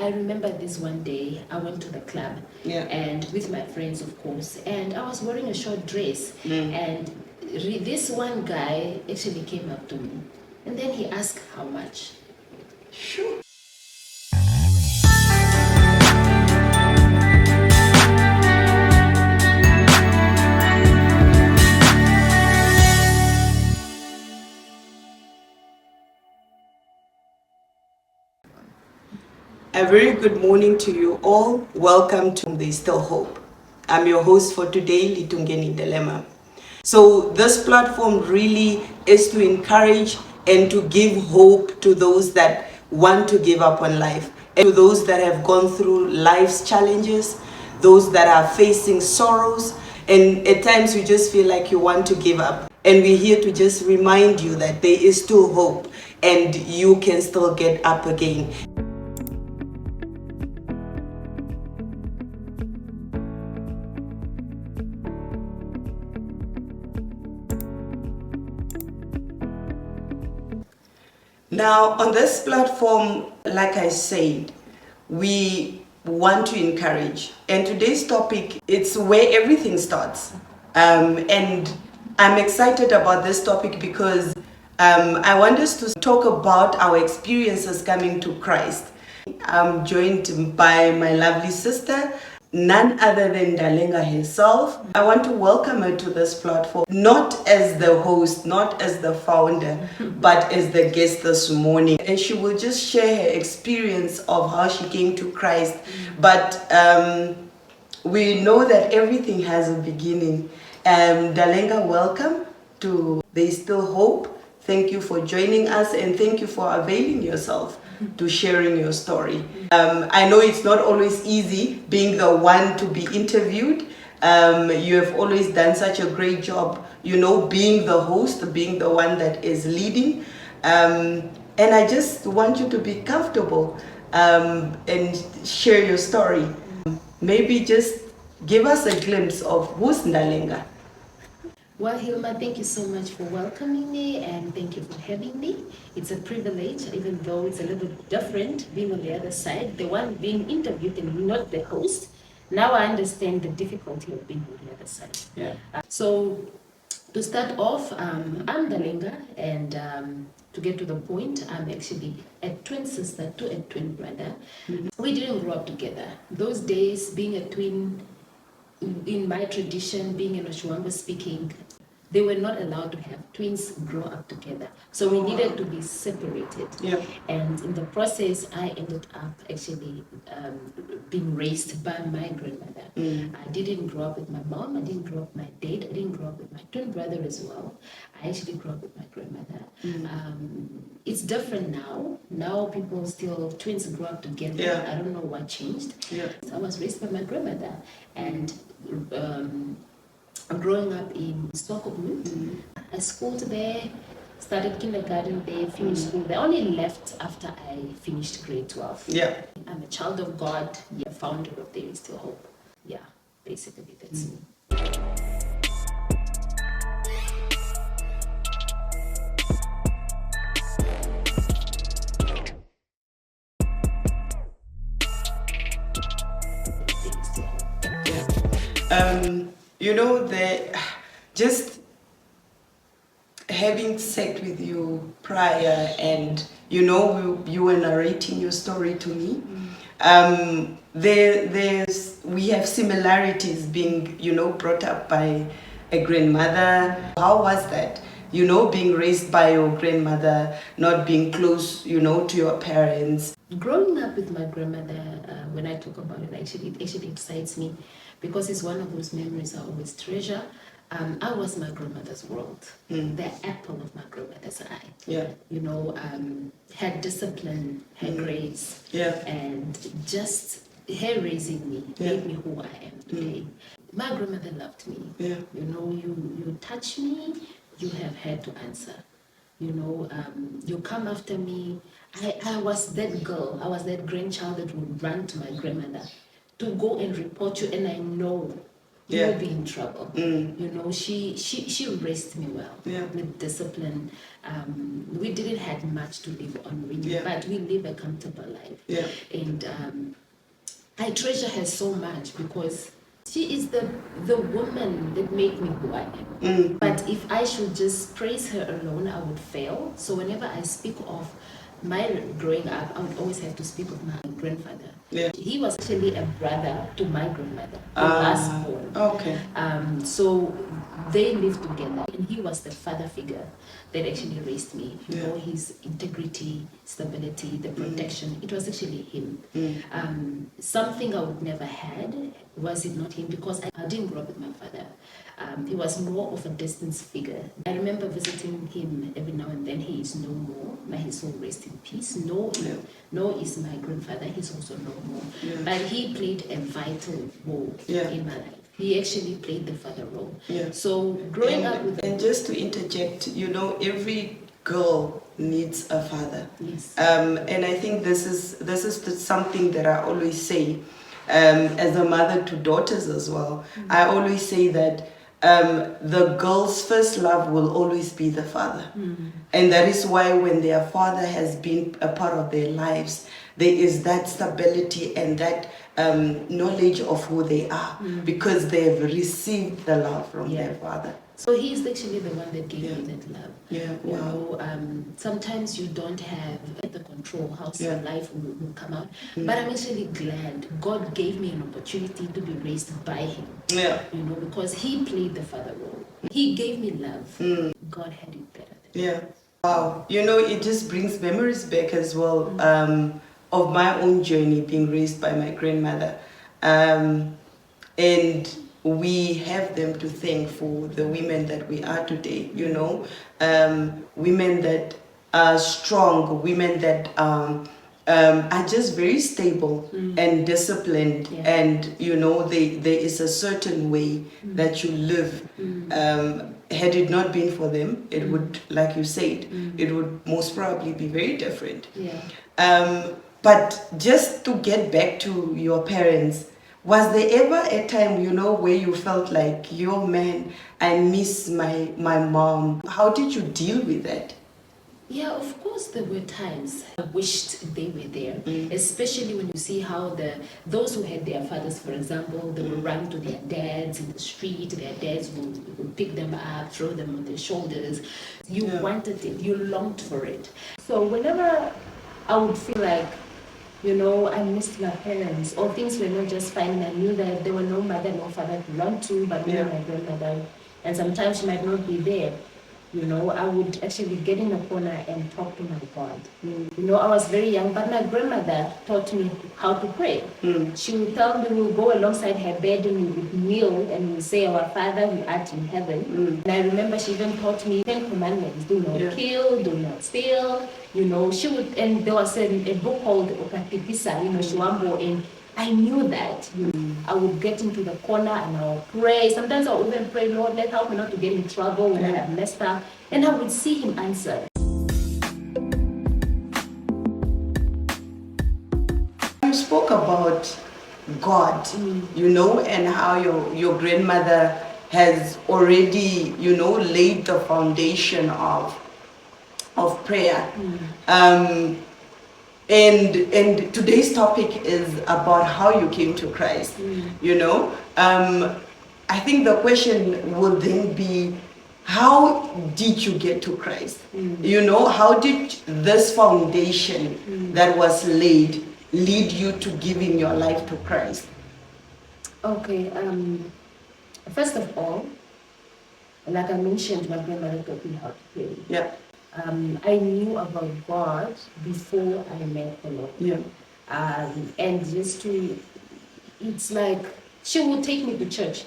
I remember this one day, I went to the club and with my friends, of course, and I was wearing a short dress and this one guy actually came up to me and then he asked how much. Sure. A very good morning to you all. Welcome to There's Still Hope. I'm your host for today, Litungeni Ndalenga. So this platform really is to encourage and to give hope to those that want to give up on life, and to those that have gone through life's challenges, those that are facing sorrows, and at times you just feel like you want to give up. And we're here to just remind you that there is still hope and you can still get up again. Now, on this platform, like I said, we want to encourage. And today's topic, it's where everything starts. And I'm excited about this topic because I want us to talk about our experiences coming to Christ. I'm joined by my lovely sister, none other than Ndalenga herself. I want to welcome her to this platform, not as the host, not as the founder, but as the guest this morning. And she will just share her experience of how she came to Christ. But we know that everything has a beginning. Ndalenga, welcome to There's Still Hope. Thank you for joining us and thank you for availing yourself to sharing your story. I know it's not always easy being the one to be interviewed. You have always done such a great job, being the host, being the one that is leading. And I just want you to be comfortable and share your story. Maybe just give us a glimpse of who's Ndalenga. Well, Hilma, thank you so much for welcoming me and thank you for having me. It's a privilege, even though it's a little bit different being on the other side, the one being interviewed and not the host. Now I understand the difficulty of being on the other side. Yeah. So to start off, I'm Ndalenga, and to get to the point, I'm actually a twin sister to a twin brother. We didn't grow up together. Those days, being a twin, in my tradition, being an Oshuanga speaking, they were not allowed to have twins grow up together. So we needed to be separated. Yeah. And in the process, I ended up actually being raised by my grandmother. I didn't grow up with my mom, I didn't grow up with my dad, I didn't grow up with my twin brother as well. I actually grew up with my grandmother. It's different now. Now twins grow up together. Yeah. I don't know what changed. Yeah. I was raised by my grandmother, and growing up in Stockholm, I schooled there, started kindergarten there, finished school there. I only left after I finished grade 12. Yeah. I'm a child of God, founder of There Is Still Hope. Yeah, basically that's me. Just having sat with you prior and you were narrating your story to me, we have similarities being brought up by a grandmother. How was that, being raised by your grandmother, not being close to your parents? Growing up with my grandmother, when I talk about it actually excites me because it's one of those memories I always treasure. I was my grandmother's world, the apple of my grandmother's eye. Yeah. Her discipline, her grace, and just her raising me made me who I am today. My grandmother loved me. Yeah. You touch me, you have had to answer. You come after me. I was that girl, I was that grandchild that would run to my grandmother to go and report you, and I know you Yeah. will be in trouble. You know, she raised me well with discipline. We didn't have much to live on, really, but we live a comfortable life. Yeah. And I treasure her so much because she is the woman that made me who I am. But if I should just praise her alone, I would fail. So whenever I speak of my growing up, I would always have to speak of my grandfather. Yeah. He was actually a brother to my grandmother, the last born. Okay. So they lived together, and he was the father figure that actually raised me. You know, his integrity, stability, the protection. It was actually him. Something I would never had was it not him, because I didn't grow up with my father. He was more of a distance figure. I remember visiting him every now and then. He is no more. May his soul rest in peace. No is my grandfather. He's also no more. But he played a vital role in my life. He actually played the father role. So growing up with... And just to interject, you know, every girl needs a father. Yes. And I think this is something that I always say, as a mother to daughters as well. I always say that the girl's first love will always be the father. And that is why when their father has been a part of their lives, there is that stability and that knowledge of who they are, because they've received the love from their father. So he's actually the one that gave me that love. You Wow. know, sometimes you don't have the control how your life will come out. But I'm actually glad God gave me an opportunity to be raised by him. You know, because he played the father role. He gave me love. God had it better. Wow. You know, it just brings memories back as well, of my own journey being raised by my grandmother. And we have them to thank for the women that we are today, you know, women that are strong, women that are just very stable and disciplined, and you know, there is a certain way that you live. Had it not been for them, it would, like you said, it would most probably be very different. But just to get back to your parents, was there ever a time, you know, where you felt like, yo man, I miss my mom? How did you deal with that? Yeah, of course there were times I wished they were there, especially when you see how those who had their fathers, for example, they would run to their dads in the street, their dads would pick them up, throw them on their shoulders. You wanted it, you longed for it. So whenever I would feel like, you know, I missed my parents, or things were not just fine, I knew that there were no mother, no father to run to, but me and my grandmother, and sometimes she might not be there. You know, I would actually get in a corner and talk to my God. You know, I was very young, but my grandmother taught me how to pray. She would tell me, we'll go alongside her bed and we would kneel and we would say, Our Father who art in heaven. And I remember she even taught me 10 commandments. Do not kill, do not steal. You know, she would, and there was a book called Okatipisa, you know, Shiwambo, and I knew that. I would get into the corner and I would pray. Sometimes I would even pray, Lord, let help me not to get in trouble when I have messed up. And I would see him answer. You spoke about God, you know, and how your grandmother has already, you know, laid the foundation of prayer. And today's topic is about how you came to Christ. You know, I think the question would then be, how did you get to Christ? You know, how did this foundation that was laid lead you to giving your life to Christ? Okay, first of all, like I mentioned, my grandmother taught me how to pray. I knew about God before I met the Lord. And just to, it's like, she would take me to church.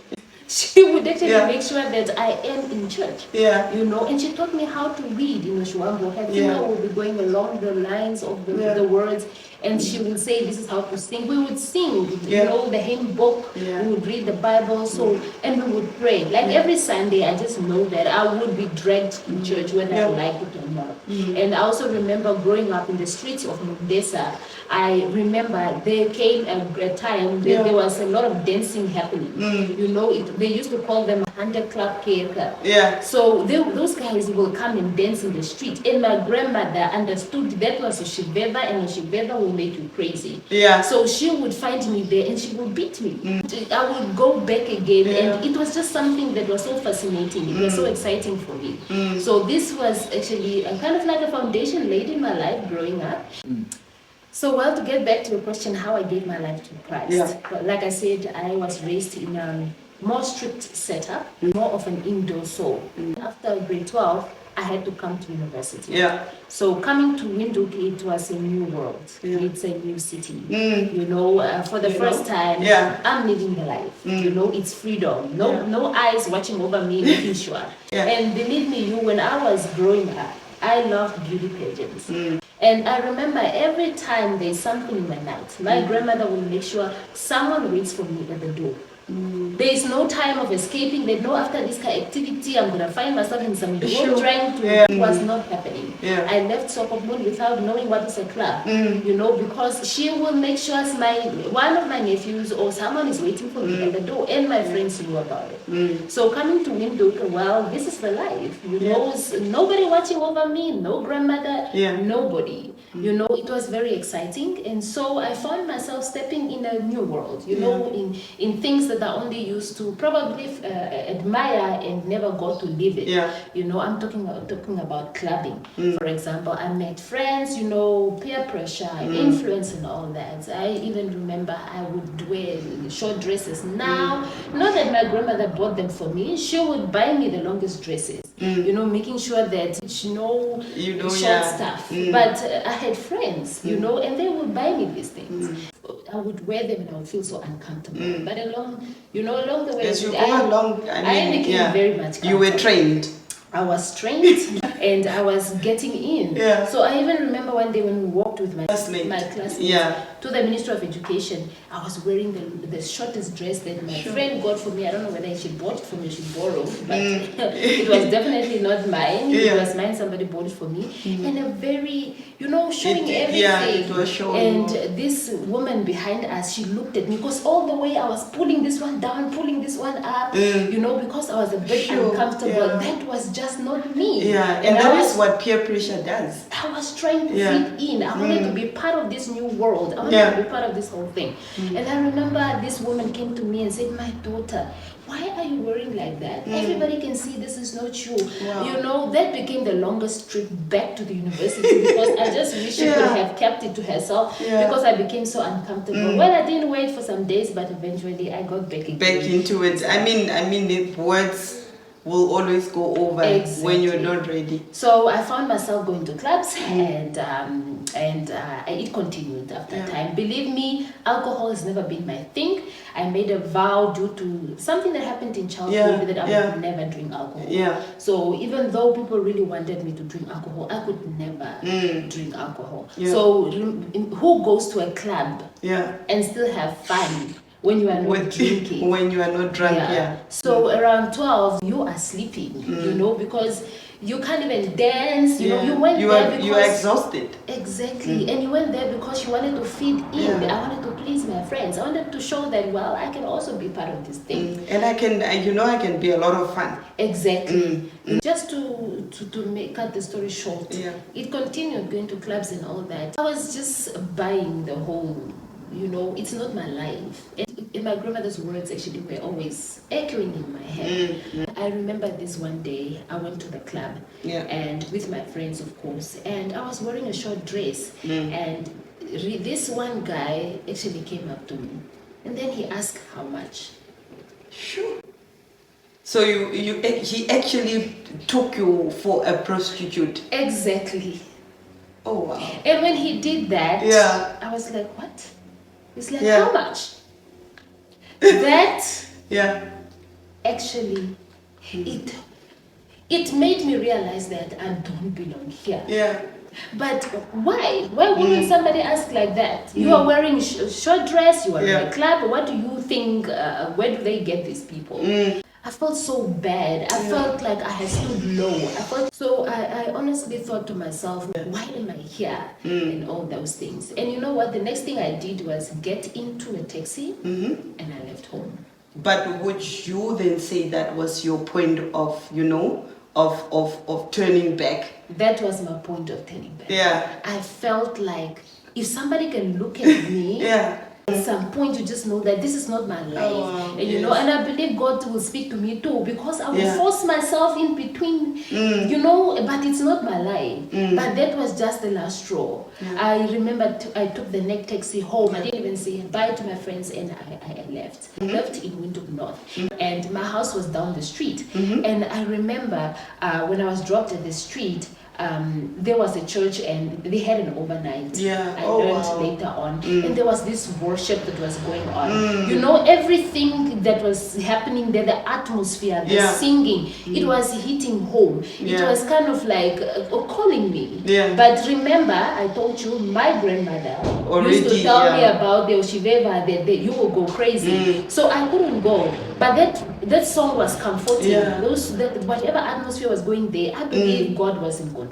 She would actually make sure that I am in church. You know, and she taught me how to read, you know, Shiwambo. Her finger would be going along the lines of the words, and she would say, this is how to sing. We would sing, you know, the hymn book, we would read the Bible, so, and we would pray. Like every Sunday, I just know that I would be dragged to church, whether I like it or up. And I also remember growing up in the streets of Mundesa. I remember there came a time that there was a lot of dancing happening. You know, they used to call them Handa Club Keka. Yeah. So those guys will come and dance in the street. And my grandmother understood that was a shibeva, and a shibeva will make you crazy. Yeah. So she would find me there and she would beat me. I would go back again, and it was just something that was so fascinating. It was so exciting for me. So this was actually a kind of like a foundation laid in my life growing up. So, well, to get back to your question, how I gave my life to Christ. Well, like I said, I was raised in a more strict setup, more of an indoor soul. After grade 12, I had to come to university. Yeah. So coming to Windhoek, it was a new world. It's a new city. You know, for the first time, I'm living the life. You know, it's freedom. No eyes watching over me, making sure. And believe me, when I was growing up, I loved beauty pageants. And I remember every time there's something in the night, my grandmother will make sure someone waits for me at the door. There is no time of escaping. They know after this kind of activity, I'm going to find myself in some room trying to. It was not happening. I left Sokopmun without knowing what is a club, you know, because she will make sure one of my nephews or someone is waiting for me at the door, and my friends knew about it. So coming to Windhoek, well, this is the life. You know, nobody watching over me, no grandmother, nobody. You know, it was very exciting, and so I found myself stepping in a new world. You know, in things that I only used to probably admire and never got to live it. You know, I'm talking about clubbing. For example, I met friends, you know, peer pressure, influence and all that. I even remember I would wear short dresses. Now, not that my grandmother bought them for me, she would buy me the longest dresses. You know, making sure that short stuff. But I had friends, you know, and they would buy me these things. I would wear them and I would feel so uncomfortable. But along the way, as you go along, I became very much comfortable. You were trained. I was trained and I was getting in. So I even remember one day when we walked with my classmates to the Ministry of Education, I was wearing the shortest dress that my friend got for me. I don't know whether she bought it for me or she borrowed, but it was definitely not mine. It was mine, somebody bought it for me. And a very, you know, showing everything. It was showing. And this woman behind us, she looked at me because all the way I was pulling this one down, pulling this one up, you know, because I was a bit uncomfortable. That was just not me. And that is what peer pressure does. I was trying to fit in. I wanted to be part of this new world. I wanted to be part of this whole thing. And I remember this woman came to me and said, "My daughter, why are you wearing like that? Everybody can see this is not you." You know, that became the longest trip back to the university because I just wish she could have kept it to herself because I became so uncomfortable. Well, I didn't wait for some days, but eventually I got back into it. I mean, the words will always go over when you're not ready. So I found myself going to clubs and it continued after time. Believe me, alcohol has never been my thing. I made a vow due to something that happened in childhood that I would never drink alcohol. So even though people really wanted me to drink alcohol, I could never drink alcohol. So who goes to a club and still have fun when you are not drinking? When you are not drunk, So around 12, you are sleeping, you know, because you can't even dance. You know, you went there because you are exhausted. Exactly, and you went there because you wanted to fit in. I wanted to please my friends. I wanted to show that I can also be part of this thing. And I can be a lot of fun. Exactly. Just to cut the story short, it continued going to clubs and all that. I was just buying the whole. You know, it's not my life. And my grandmother's words actually were always echoing in my head. I remember this one day, I went to the club and with my friends, of course, and I was wearing a short dress. And this one guy actually came up to me and then he asked how much. Sure. So he actually took you for a prostitute. Exactly. Oh, wow. And when he did that, I was like, what? It's like, how much? That actually, it made me realize that I don't belong here. But why? Why wouldn't somebody ask like that? You are wearing a short dress, you are in a club, what do you think, where do they get these people? I felt so bad. I felt like I had stood low. I honestly thought to myself, why am I here? And all those things. And you know what? The next thing I did was get into a taxi and I left home. But would you then say that was your point of, you know, of turning back? That was my point of turning back. Yeah. I felt like if somebody can look at me, Yeah. at some point you just know that this is not my life. Wow. And you know, and I believe God will speak to me too, because I will force myself in between, you know, but it's not my life. But that was just the last straw. I remember I took the next taxi home. I didn't even say bye to my friends, and I left. Left in Windhoek North. And my house was down the street. And I remember when I was dropped at the street, there was a church and they had an overnight. I learned later on. And there was this worship that was going on. You know, everything that was happening there, the atmosphere, the singing, it was hitting home. It was kind of like calling me. But remember, I told you, my grandmother used to tell me about the Oshiveva, that you will go crazy. So I couldn't go. But that song was comforting. Whatever atmosphere was going there, I believe God was in control.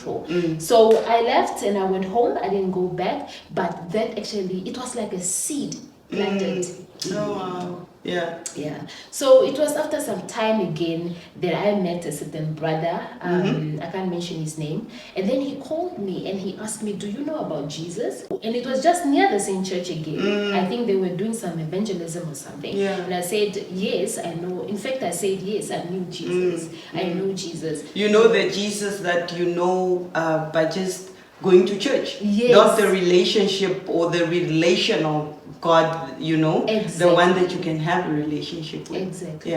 So I left and I went home. I didn't go back, but that actually, it was like a seed planted. Oh wow. Yeah. So it was after some time again that I met a certain brother. I can't mention his name. And then he called me and he asked me, do you know about Jesus? And it was just near the same church again. I think they were doing some evangelism or something. And I said, yes, I know. In fact, I said, yes, I knew Jesus. I know Jesus. You know the Jesus that you know by just going to church. Yes. Not the relationship or the relational God, you know, the one that you can have a relationship with. Exactly.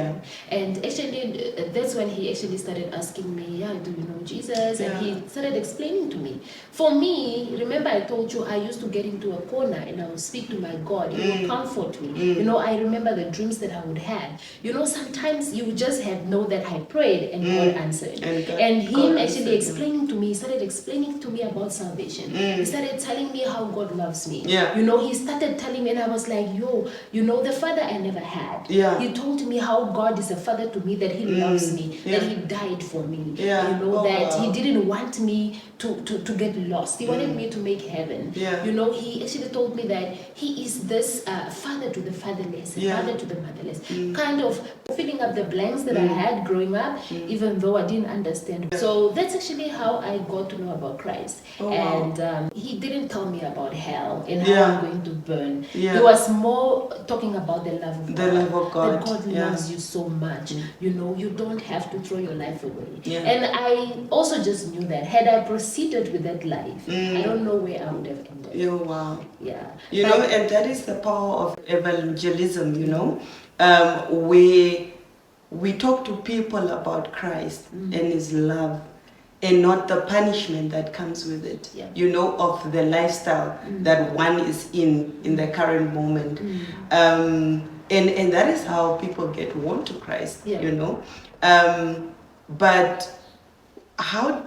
And actually, that's when he actually started asking me, do you know Jesus? And he started explaining to me. For me, remember I told you I used to get into a corner and I would speak to my God. He would comfort me. You know, I remember the dreams that I would have. You know, sometimes you just know that I prayed and God answered. And him actually explaining to me, he started explaining to me about salvation. He started telling me how God loves me. You know, he started telling me, and I was like, you know, the father I never had. He told me how God is a father to me, that he loves me, that he died for me. You know, that he didn't want me to get lost. He wanted me to make heaven. You know, he actually told me that he is this father to the fatherless, mother to the motherless. Kind of filling up the blanks that I had growing up, even though I didn't understand. So that's actually how I got to know about Christ. And he didn't tell me about hell and how I'm going to burn. He was more talking about the love of God. The love of God. That God loves you so much. You know, you don't have to throw your life away. And I also just knew that had I proceeded with that life, I don't know where I would have ended. You know, and that is the power of evangelism, you know, where we talk to people about Christ and his love, and not the punishment that comes with it, you know, of the lifestyle that one is in the current moment. And that is how people get won to Christ, you know. But how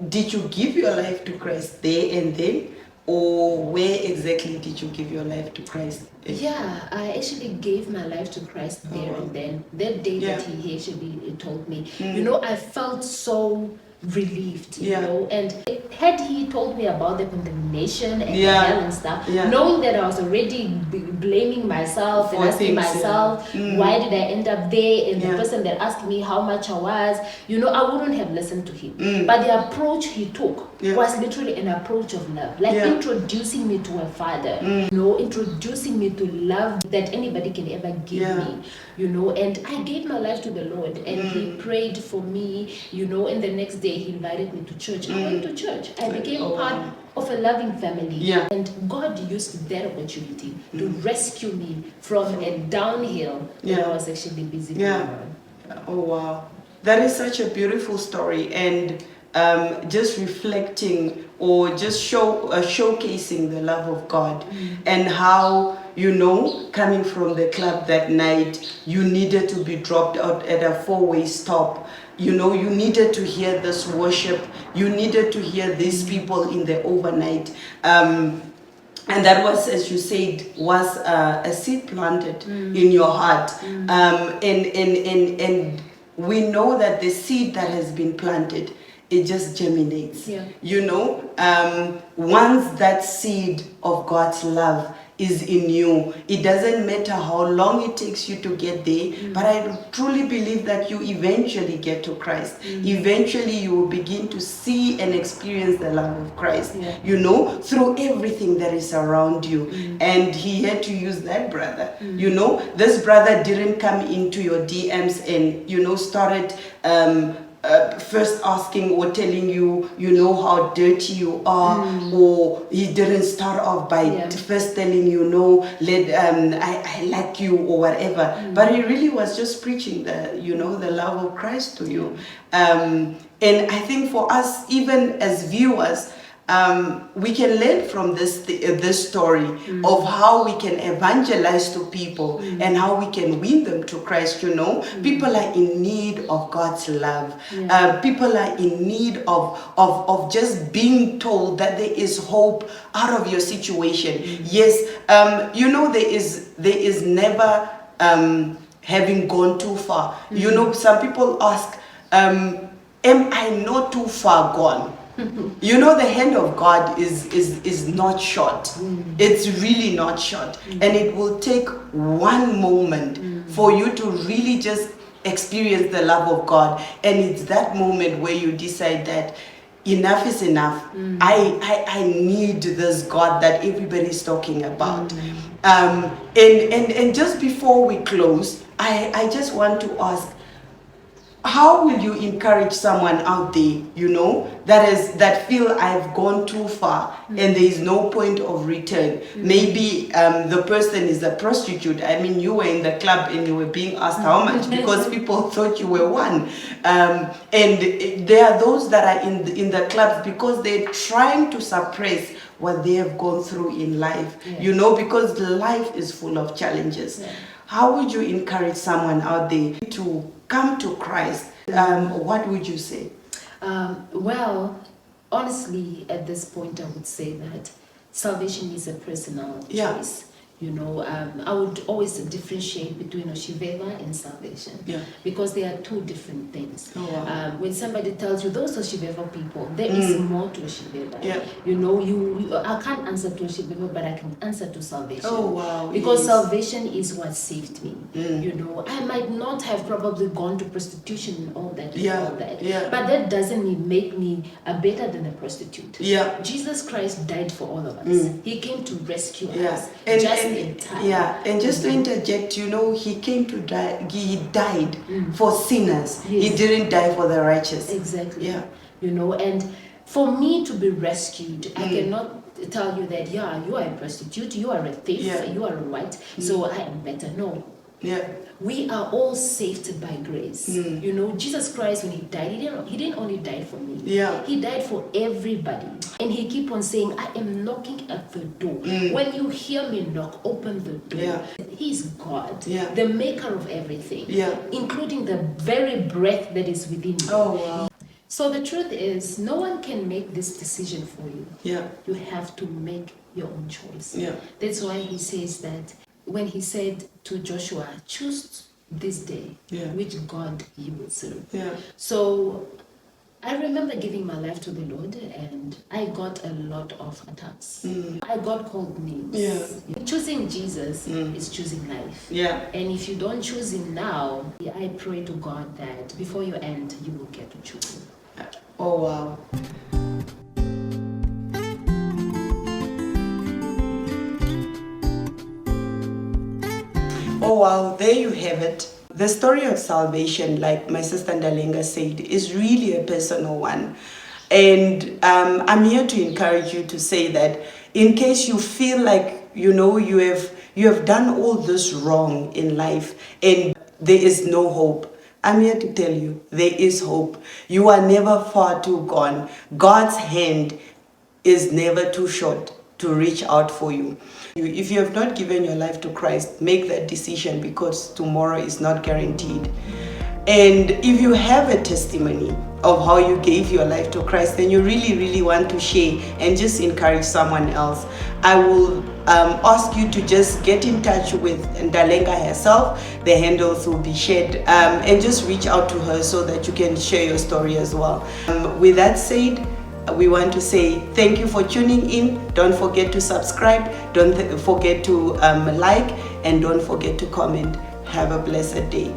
did you give your life to Christ there and then? Or where exactly did you give your life to Christ? I actually gave my life to Christ there and then. That day that he actually told me, you know, I felt so relieved, you know, and had he told me about the condemnation and the hell and stuff, knowing that I was already blaming myself and asking myself, why did I end up there? And the person that asked me how much I was, you know, I wouldn't have listened to him. But the approach he took was literally an approach of love, like introducing me to a father, you know, introducing me to love that anybody can ever give me, you know. And I gave my life to the Lord, and he prayed for me, you know, and the next day he invited me to church. I went to church. I became part of a loving family. And God used that opportunity to rescue me from a downhill that I was actually busy doing. Oh wow, that is such a beautiful story, and just reflecting or just showcasing the love of God, and how, you know, coming from the club that night, you needed to be dropped out at a 4-way stop. You know, you needed to hear this worship. You needed to hear these people in the overnight. And that was, as you said, was a seed planted in your heart. And we know that the seed that has been planted, it just germinates. Yeah. You know, once that seed of God's love is in you, it doesn't matter how long it takes you to get there, but I truly believe that you eventually get to Christ. Eventually you will begin to see and experience the love of Christ, you know, through everything that is around you. And he had to use that brother. You know, this brother didn't come into your DMs and, you know, started first asking or telling you, you know, how dirty you are, or he didn't start off by first telling you, no, I like you or whatever, but he really was just preaching the, you know, the love of Christ to you. And I think for us, even as viewers, we can learn from this story of how we can evangelize to people and how we can win them to Christ. You know, people are in need of God's love. People are in need of just being told that there is hope out of your situation. Yes, you know, there is never having gone too far. You know, some people ask, am I not too far gone? You know, the hand of God is not short. It's really not short. And it will take one moment for you to really just experience the love of God. And it's that moment where you decide that enough is enough. I need this God that everybody's talking about. And just before we close, I just want to ask, how will you encourage someone out there, you know, that feel I've gone too far and there is no point of return? Maybe the person is a prostitute. I mean, you were in the club and you were being asked how much because people thought you were one. And there are those that are in the clubs because they're trying to suppress what they have gone through in life, you know, because life is full of challenges. How would you encourage someone out there to come to Christ? What would you say? Well, honestly, at this point, I would say that salvation is a personal choice. You know, I would always differentiate between Oshiveva and salvation, because they are two different things. When somebody tells you those Oshiveva people, there is more to Oshiveva. You know, I can't answer to Oshiveva, but I can answer to salvation. Because salvation is what saved me. You know, I might not have probably gone to prostitution and all that, but that doesn't make me better than a prostitute. Jesus Christ died for all of us. He came to rescue us. And just to interject, you know, he came to die. He died for sinners. He didn't die for the righteous. Exactly. You know, and for me to be rescued, I cannot tell you that, you are a prostitute, you are a thief, you are a white, so I am better. No. We are all saved by grace. You know, Jesus Christ, when he died, he didn't only die for me. He died for everybody. And he keep on saying, I am knocking at the door. When you hear me knock, open the door. He's God, the maker of everything, including the very breath that is within you. So the truth is, no one can make this decision for you. You have to make your own choice. That's why he says that, when he said to Joshua, choose this day which God you will serve. So I remember giving my life to the Lord, and I got a lot of attacks. I got called names. Choosing Jesus is choosing life. And if you don't choose him now, I pray to God that before you end, you will get to choose him. Oh, wow. Oh, wow, there you have it. The story of salvation, like my sister Ndalenga said, is really a personal one. And I'm here to encourage you to say that in case you feel like, you know, you have done all this wrong in life and there is no hope, I'm here to tell you, there is hope. You are never far too gone. God's hand is never too short to reach out for you. If you have not given your life to Christ, make that decision, because tomorrow is not guaranteed. And if you have a testimony of how you gave your life to Christ, then you really want to share and just encourage someone else, I will ask you to just get in touch with Ndalenga herself. The handles will be shared, and just reach out to her so that you can share your story as well. With that said, we want to say thank you for tuning in. Don't forget to subscribe, don't forget to like, and don't forget to comment. Have a blessed day.